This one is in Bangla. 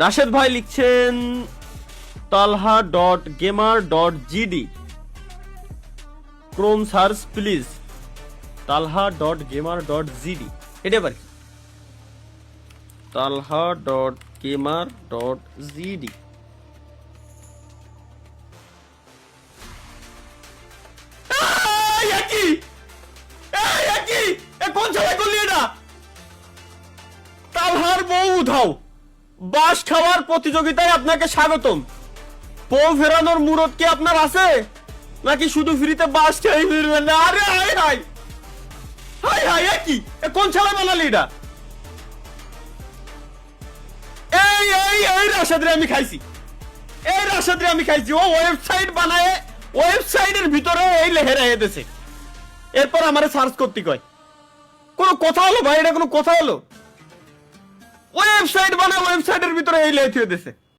রাশেদ ভাই লিখছেন talha.gamer.gd Chrome search please talha.gamer.gd এটা আবার কি talha.gamer.gd কোন ছবি করলি এটা? তালহার বউ উধাও বাস খাওয়ার প্রতিযোগিতায় আপনাকে স্বাগতম। বউ ফেরানোর মুরত কি আপনার আছে নাকি শুধু ফ্রিতে বাস খেয়ে ফিরবেন? আরে হাই হাই হাই হাই কি কোন ছেলে বানালি এটা? এই এই এই রাশেদরে আমি খাইছি, এই রাশেদরে আমি খাইছি। ও ওয়েবসাইট বানায়, ওয়েবসাইটের ভিতরে এই লেহেরা এদেছে, এরপর আমারে সার্চ করতে কয়। কোনো কথা হলো ভাই? এটা কোনো কথা হলো? ওয়েবসাইট বানায়, ওয়েবসাইটের ভিতরে এই লেহে দিয়েছে।